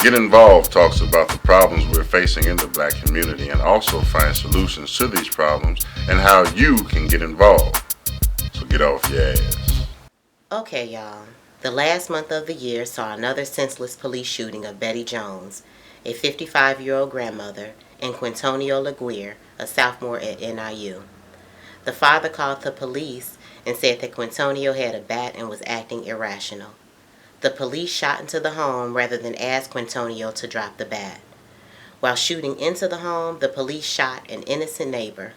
Get Involved talks about the problems we're facing in the black community and also finds solutions to these problems and how you can get involved. So get off your ass. Okay, y'all. The last month of the year saw another senseless police shooting of Bettie Jones, a 55-year-old grandmother, and Quintonio LeGrier, a sophomore at NIU. The father called the police and said that Quintonio had a bat and was acting irrational. The police shot into the home rather than ask Quintonio to drop the bat. While shooting into the home, the police shot an innocent neighbor.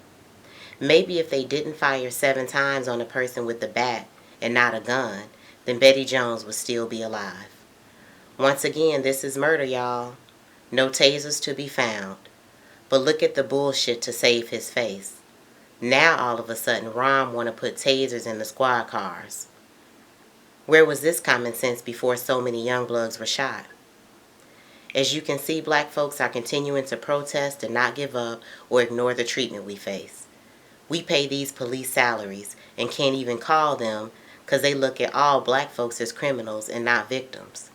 Maybe if they didn't fire 7 times on a person with a bat and not a gun, then Bettie Jones would still be alive. Once again, this is murder, y'all. No tasers to be found. But look at the bullshit to save his face. Now all of a sudden Rom want to put tasers in the squad cars. Where was this common sense before so many young bloods were shot? As you can see, black folks are continuing to protest and not give up or ignore the treatment we face. We pay these police salaries and can't even call them because they look at all black folks as criminals and not victims.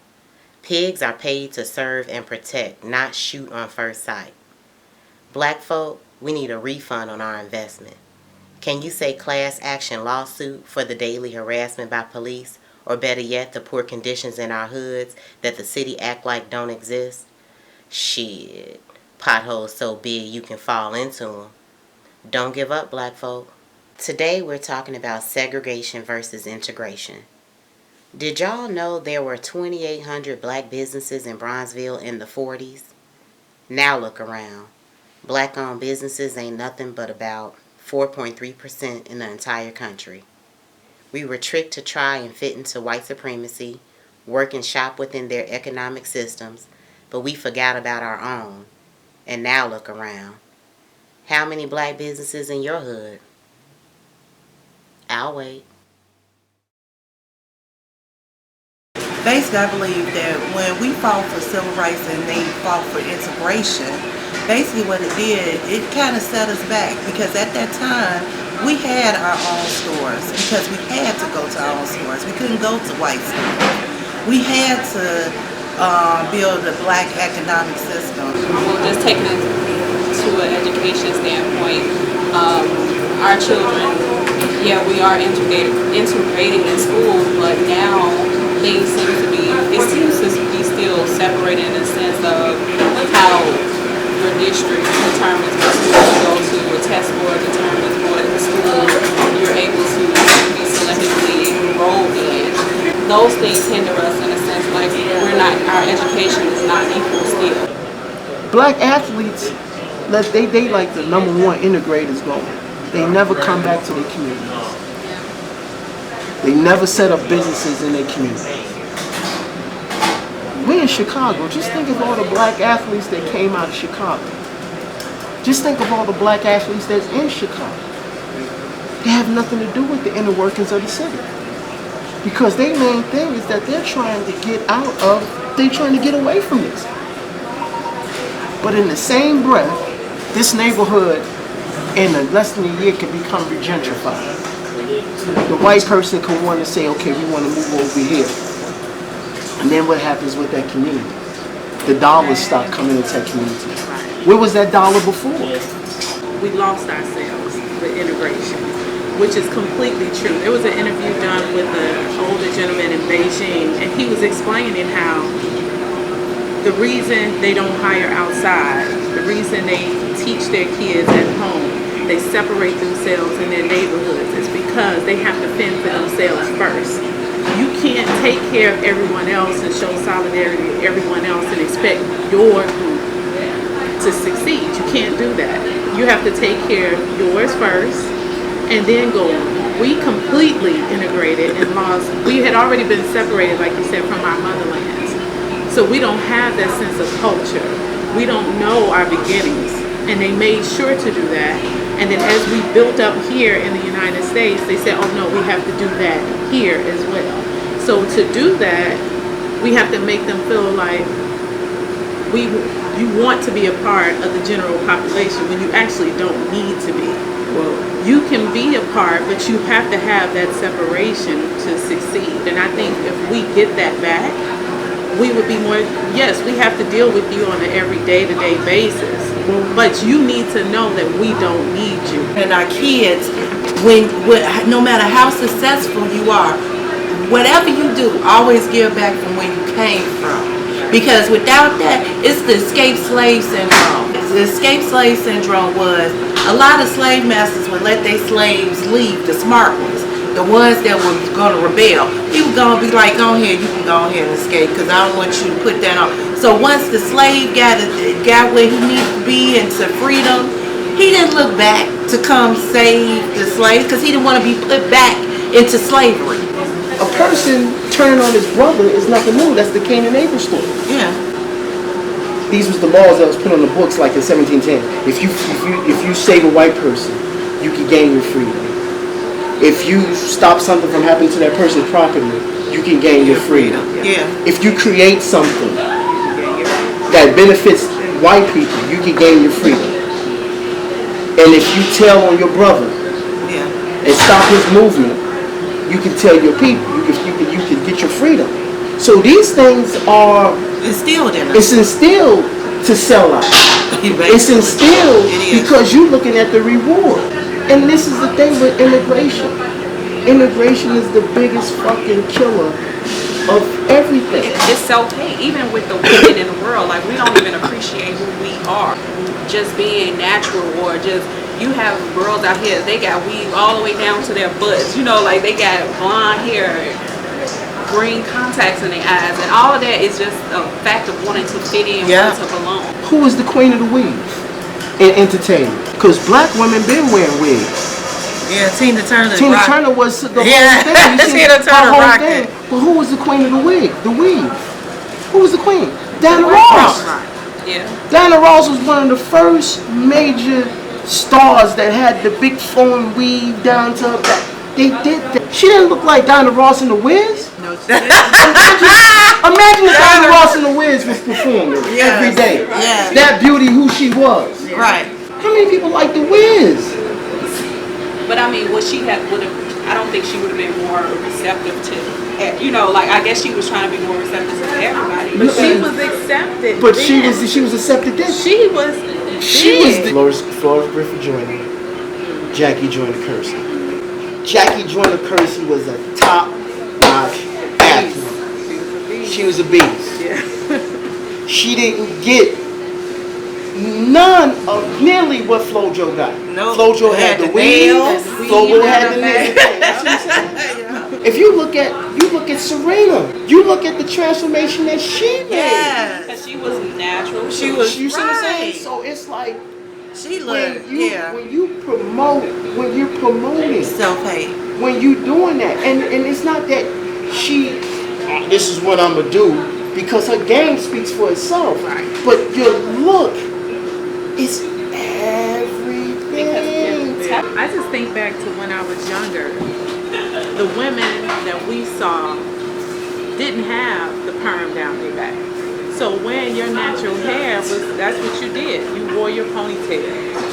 Pigs are paid to serve and protect, not shoot on first sight. Black folk, we need a refund on our investment. Can you say class action lawsuit for the daily harassment by police, or better yet, the poor conditions in our hoods that the city act like don't exist? Shit, potholes so big you can fall into them. Don't give up, black folk. Today we're talking about segregation versus integration. Did y'all know there were 2,800 black businesses in Bronzeville in the 40s? Now look around. Black-owned businesses ain't nothing but about 4.3% in the entire country. We were tricked to try and fit into white supremacy, work and shop within their economic systems, but we forgot about our own. And now look around. How many black businesses in your hood? I'll wait. Basically, I believe that when we fought for civil rights and they fought for integration, basically what it did, it kind of set us back, because at that time we had our own stores because we had to go to our own stores. We couldn't go to white stores. We had to build a black economic system. Well, just taking it to an education standpoint, our children, yeah, we are integrated in school, but now things seems to be still separated in the sense of how your district determines what school you go to, a test board determines what school you're able to be selectively enrolled in. Those things hinder us in a sense, like our education is not equal still. Black athletes, they like the #1 integrators going. They never come back to their communities. They never set up businesses in their community. We in Chicago, just think of all the black athletes that came out of Chicago. Just think of all the black athletes that's in Chicago. They have nothing to do with the inner workings of the city. Because their main thing is that they're trying to get away from this. But in the same breath, this neighborhood in less than a year can become regentrified. The white person can want to say, okay, we want to move over here. And then what happens with that community? The dollars start coming into that community. Where was that dollar before? We lost ourselves with integration, which is completely true. There was an interview done with an older gentleman in Beijing, and he was explaining how the reason they don't hire outside, the reason they teach their kids at home, they separate themselves in their neighborhoods, is because they have to fend for themselves first. You can't take care of everyone else and show solidarity with everyone else and expect your group to succeed. You can't do that. You have to take care of yours first and then go on. We completely integrated and lost. We had already been separated, like you said, from our motherlands. So we don't have that sense of culture. We don't know our beginnings. And they made sure to do that. And then as we built up here in the United States, they said, oh no, we have to do that here as well. So to do that, we have to make them feel like you want to be a part of the general population when you actually don't need to be. Well, you can be a part, but you have to have that separation to succeed. And I think if we get that back, we would be more, yes, we have to deal with you on an every day-to-day basis, but you need to know that we don't need you. And our kids, no matter how successful you are, whatever you do, always give back from where you came from. Because without that, it's the escape slave syndrome. The escape slave syndrome was a lot of slave masters would let their slaves leave, the smart ones, the ones that were going to rebel. He was going to be like, go ahead, you can go ahead and escape because I don't want you to put that on. So once the slave got where he needed to be into freedom, he didn't look back to come save the slaves because he didn't want to be put back into slavery. A person turning on his brother is nothing new. That's the Cain and Abel story. Yeah. These was the laws that was put on the books like in 1710. If you save a white person, you can gain your freedom. If you stop something from happening to that person's property, you can gain your freedom. Yeah. If you create something that benefits white people, you can gain your freedom. And if you tell on your brother and stop his movement, you can tell your people, you can get your freedom. So these things are Instilled in us. it's instilled to sell out. It's instilled because you're looking at the reward. And this is the thing with immigration. Immigration is the biggest fucking killer of everything. It's self-hate, even with the women in the world. Like, we don't even appreciate who we are. Just being natural, or just, you have girls out here, they got weave all the way down to their butts. You know, like, they got blonde hair, green contacts in their eyes, and all of that is just a fact of wanting to fit in, wanting to belong. Who is the queen of the weave in entertainment? Because black women been wearing wigs. Yeah, Tina Turner. Tina Turner was the whole thing. Tina Turner rocked it. But who was the queen of the wig? The weave. Who was the queen? Diana Ross. Yeah. Diana Ross was one of the first major stars that had the big flowing weave down to her back. They did that. She didn't look like Diana Ross in The Wiz. No, she didn't. Imagine if Diana Ross in The Wiz was performing every day. Yes. That beauty, who she was. Right. How many people like The Wiz? But I mean, would have, I don't think she would have been more receptive to, you know, like, I guess she was trying to be more receptive to everybody. But she was accepted. But then. she was accepted then. She was Florence Griffith Joyner, Jackie Joyner Kersey. Jackie Joyner Kersey was a top-notch athlete. She was a beast. Yeah. She didn't get none of nearly what FloJo got. No. FloJo had the weave. FloJo had the nails. That's what I'm saying. If you look at Serena, you look at the transformation that she made. Yes. Because she was natural. She was You see what I'm saying? right. So it's like She when looked, when you're promoting, self-hate. when you're doing that, and it's not that this is what I'm gonna do, because her game speaks for itself. Right. But your look is everything. I just think back to when I was younger. The women that we saw didn't have the perm down their back. So wearing your natural hair that's what you did. You wore your ponytail.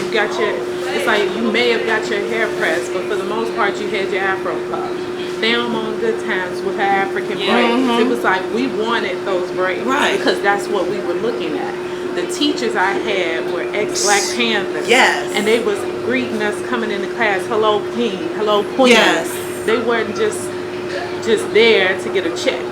You got it's like you may have got your hair pressed, but for the most part you had your afro puffed. Them on Good Times with her African braids. It was like we wanted those braids. Right. Because that's what we were looking at. The teachers I had were ex-Black Panthers. Yes. And they was greeting us coming into class, hello King, hello Queen. Yes. They weren't just there to get a check.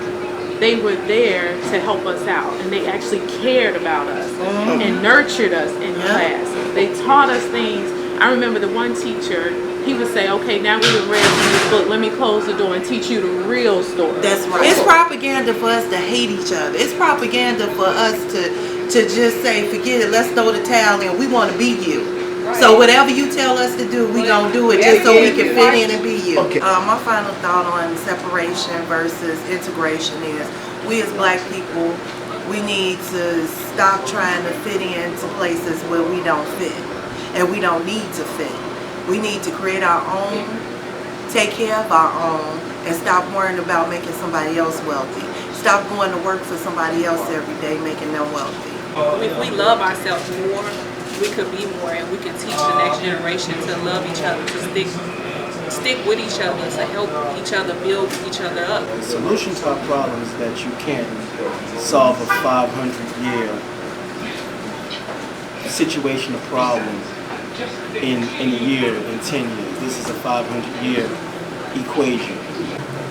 They were there to help us out, and they actually cared about us and nurtured us in class. They taught us things. I remember the one teacher, he would say, okay, now we've read from this book, let me close the door and teach you the real story. That's right. It's propaganda for us to hate each other. It's propaganda for us to just say, forget it, let's throw the towel in. We want to be you. Right. So whatever you tell us to do, we gonna do it just so we can fit in and be you. Okay. My final thought on separation versus integration is, we as Black people, we need to stop trying to fit into places where we don't fit, and we don't need to fit. We need to create our own, take care of our own, and stop worrying about making somebody else wealthy. Stop going to work for somebody else every day, making them wealthy. If we love ourselves more, we could be more, and we could teach the next generation to love each other, to stick with each other to help each other build each other up. The solution to our problem is that you can't solve a 500-year situation or problem in a year, in 10 years. This is a 500-year equation.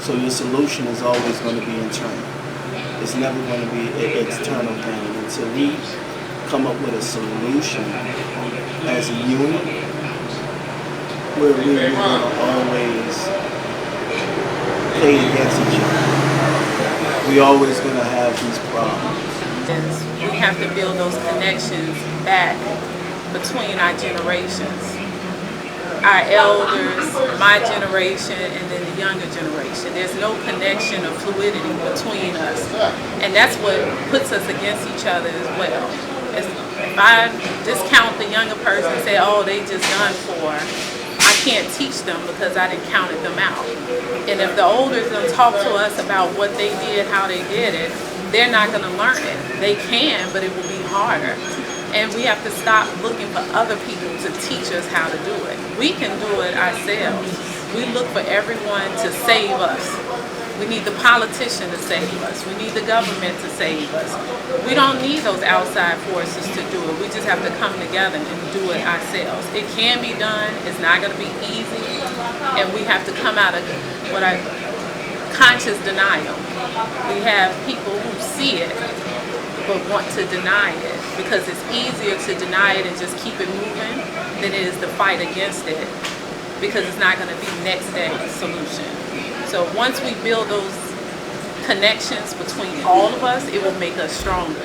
So your solution is always going to be internal. It's never going to be an external thing. Until we come up with a solution as a unit, we're going to always play against each other. We're always going to have these problems. We have to build those connections back between our generations. Our elders, my generation, and then the younger generation. There's no connection or fluidity between us. And that's what puts us against each other as well. If I discount the younger person and say, oh, they just done for, I can't teach them because I didn't count them out. And if the older don't talk to us about what they did, how they did it, they're not going to learn it. They can, but it will be harder. And we have to stop looking for other people to teach us how to do it. We can do it ourselves. We look for everyone to save us. We need the politician to save us. We need the government to save us. We don't need those outside forces to do it. We just have to come together and do it ourselves. It can be done. It's not going to be easy. And we have to come out of conscious denial. We have people who see it but want to deny it because it's easier to deny it and just keep it moving than it is to fight against it because it's not going to be next day's solution. So once we build those connections between all of us, it will make us stronger.